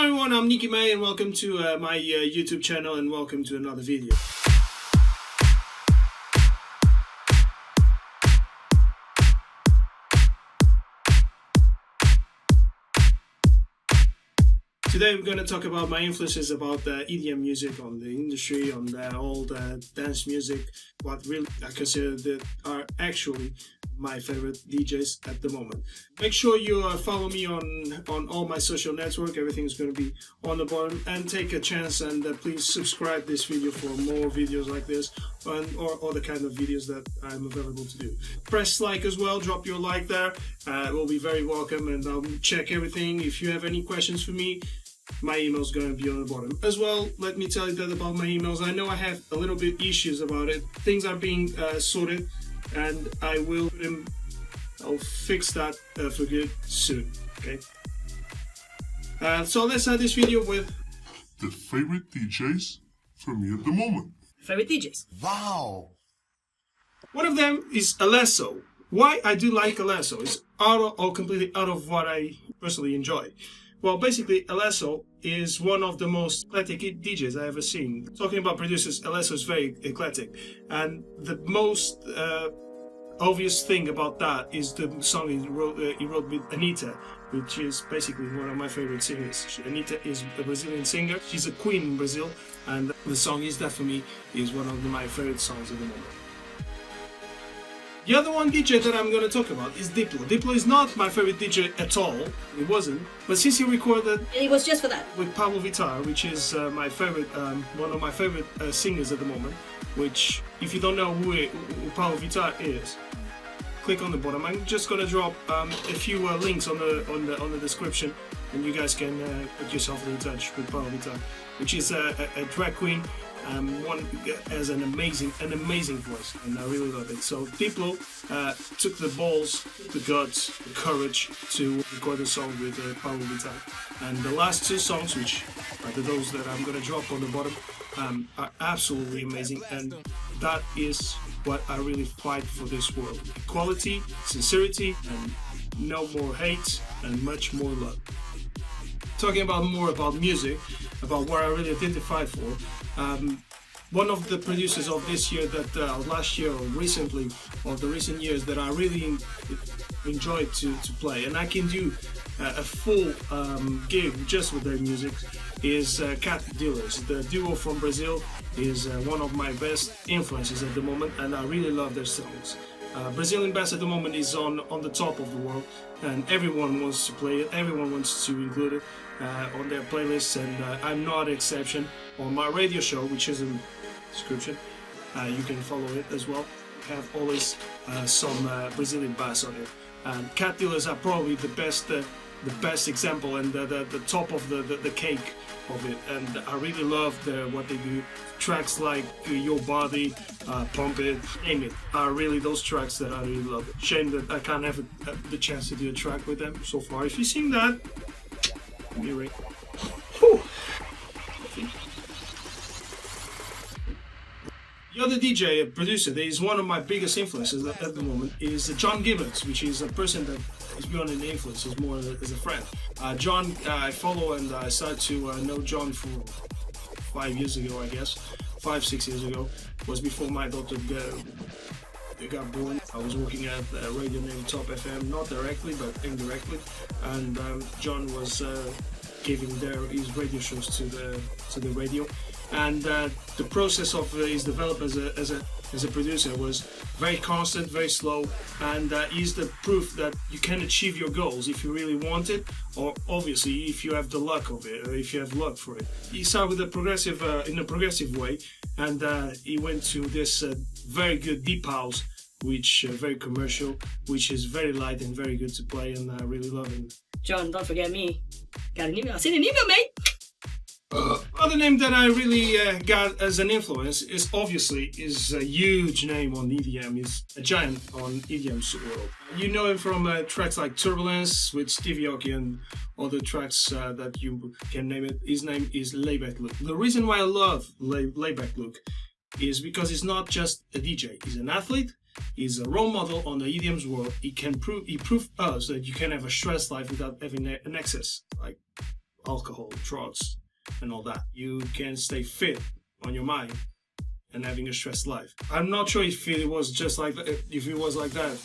everyone, I'm Nicky Mei and welcome to my YouTube channel and welcome to another video. Today we're going to talk about my influences about EDM music, on the industry, on all the dance music, what really I consider that are actually my favorite DJs at the moment. Make sure you follow me on all my social network. Everything's going to be on the bottom, and take a chance and please subscribe this video for more videos like this or other kind of videos that I'm available to do. Press like as well, drop your like there. It will be very welcome, and I'll check everything. If you have any questions for me, my email is going to be on the bottom as well. Let me tell you that about my emails. I know I have a little bit issues about it. Things are being sorted, and I'll fix that for good soon. Okay. So let's start this video with the favorite DJs for me at the moment. Favorite DJs. Wow. One of them is Alesso. Why I do like Alesso is completely out of what I personally enjoy. Well, basically, Alesso is one of the most eclectic DJs I've ever seen. Talking about producers, Alesso is very eclectic. And the most obvious thing about that is the song he wrote with Anitta, which is basically one of my favorite singers. Anitta is a Brazilian singer. She's a queen in Brazil. And the song is that, for me, is one of my favorite songs at the moment. The other one DJ that I'm going to talk about is Diplo. Diplo is not my favorite DJ at all. It wasn't. But since he recorded... And it was just for that. ...with Pablo Vittar, which is my favorite, one of my favorite singers at the moment, which, if you don't know who Pablo Vittar is, click on the bottom. I'm just going to drop a few links on the description, and you guys can put yourself in touch with Pablo Vittar, which is a drag queen. One has an amazing voice, and I really love it. So Diplo took the balls, the guts, the courage to record a song with Pablo Vittar. And the last two songs, which are those that I'm going to drop on the bottom, are absolutely amazing. And that is what I really fight for this world: equality, sincerity, and no more hate and much more love. Talking more about music, about what I really identify for. One of the producers of this year that last year or recently, or the recent years, that I really enjoyed to play, and I can do a full gig just with their music, is Cat Dealers. The duo from Brazil is one of my best influences at the moment, and I really love their songs. Brazilian bass at the moment is on the top of the world, and everyone wants to play it, everyone wants to include it on their playlists, and I'm not an exception. On my radio show, which is in the description, you can follow it as well. I have always some Brazilian bass on it. And Cat Dealers are probably the best example and the top of the cake of it, and I really love what they do. Tracks like Your Body, Pump It, Name It, are really those tracks that I really love. Shame that I can't have the chance to do a track with them so far. If you sing that, be right. Whew. The other DJ, producer, that is one of my biggest influences at the moment, is John Gibbons, which is a person that is beyond an influence, is more as a friend. John, I follow, and I started to know John for 5 years ago, I guess. 5-6 years ago. It was before my daughter got born. I was working at a radio named Top FM, not directly but indirectly, and John was giving his radio shows to the radio, and the process of his development as a producer was very constant, very slow, and he's the proof that you can achieve your goals if you really want it, or obviously if you have the luck of it, or if you have luck for it. He started with in a progressive way, and he went to this very good deep house, which very commercial, which is very light and very good to play, and I really love it. John, don't forget me. Got an email. Send an email, mate. Other name that I really got as an influence is a huge name on EDM. Is a giant on EDM's world. You know him from tracks like Turbulence with Stevie Aoki and other tracks that you can name it. His name is Laidback Luke. The reason why I love Laidback Luke is because he's not just a DJ. He's an athlete. He's a role model on the EDM's world. He proved us that you can have a stress life without having an excess. Like alcohol, drugs, and all that. You can stay fit on your mind and having a stressed life. I'm not sure if it was just like that, if it was like that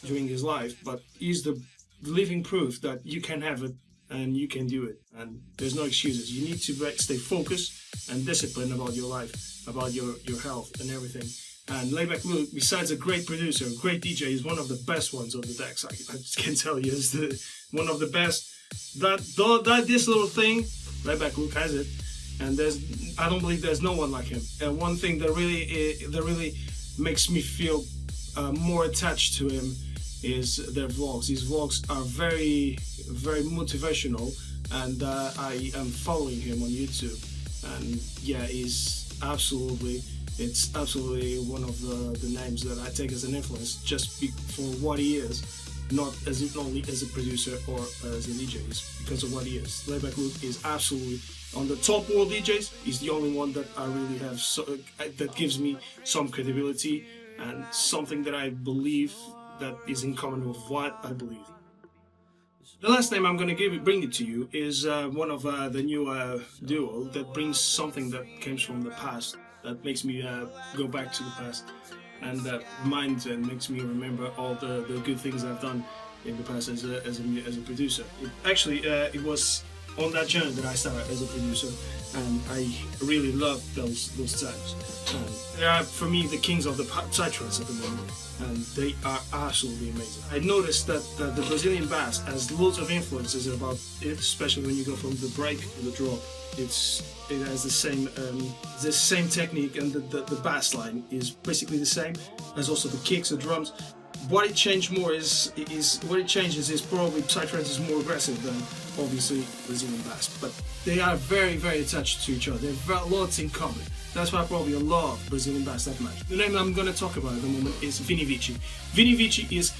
during his life, but he's the living proof that you can have it and you can do it, and there's no excuses. You need to stay focused and disciplined about your life, about your health and everything. And Laidback Luke, besides a great producer, a great DJ, is one of the best ones on the decks. I just can tell you, is one of the best. This little thing, Laidback Luke has it, and I don't believe there's no one like him. And one thing that really makes me feel more attached to him is their vlogs. His vlogs are very, very motivational, and I am following him on YouTube. And yeah, it's absolutely one of the names that I take as an influence, just for what he is, not only as a producer or as a DJ. It's because of what he is. Laidback Luke is absolutely on the top world DJs. He's the only one that I really have that gives me some credibility and something that I believe that is in common with what I believe. The last name I'm going to bring it to you is one of the new duo that brings something that comes from the past, that makes me go back to the past, and that reminds and makes me remember all the good things I've done in the past as a producer. It was on that journey that I started as a producer, and I really love those times. And they are, for me, the kings of the psytrance at the moment, and they are absolutely amazing. I noticed that the Brazilian bass has loads of influences about it, especially when you go from the break to the drop. It has the same technique, and the bass line is basically the same as also the kicks, the drums. What it changed more is probably psytrance is more aggressive than obviously Brazilian bass, but they are very, very attached to each other. They have lots in common. That's why I probably love Brazilian bass that much. The name I'm going to talk about at the moment is Vini Vicci. Vini Vicci is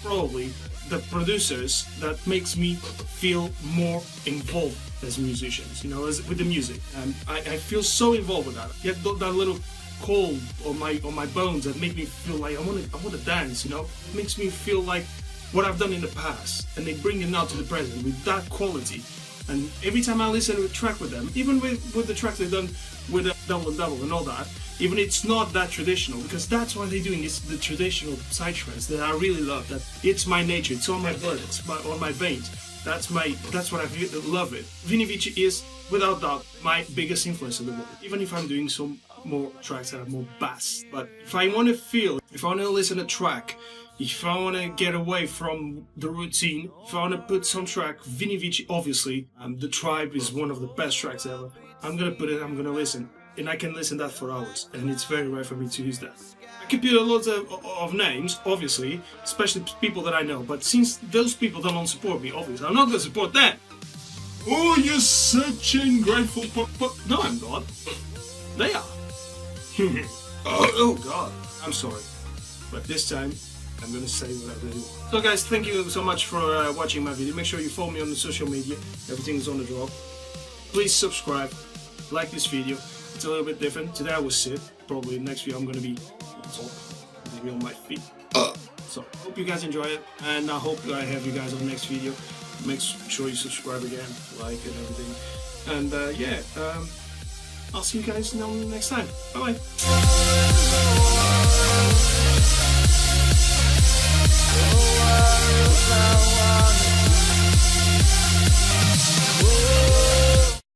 probably the producers that makes me feel more involved as musicians, with the music. I feel so involved with that. Get that little cold on my bones that make me feel like I want to dance. It makes me feel like what I've done in the past, and they bring it now to the present with that quality. And every time I listen to a track with them, even with the tracks they've done with Double and Double and all that, even it's not that traditional, because that's what they're doing. It's the traditional psytrance that I really love. That it's my nature. It's on my blood. It's on my veins. That's what I love it. Vini Vicci is without doubt my biggest influence at the moment. Even if I'm doing some more tracks that are more bass, but if I want to listen to a track, if I want to get away from the routine, if I want to put some track, Vini Vicci, obviously, The Tribe is one of the best tracks ever. I'm going to listen, and I can listen that for hours, and it's very rare for me to use that. I could put a lot of names, obviously, especially people that I know, but since those people don't support me, obviously, I'm not going to support them. Oh, you're such an ungrateful No, I'm not. They are. Oh God, I'm sorry, but this time I'm gonna say what I do. So guys, thank you so much for watching my video. Make sure you follow me on the social media. Everything is on the drop. Please subscribe, like this video. It's a little bit different. Today I was sit. Probably next video I'm gonna be on top, maybe on my feet. So hope you guys enjoy it, and I hope I have you guys on the next video. Make sure you subscribe again, like and everything. And I'll see you guys next time. Bye bye.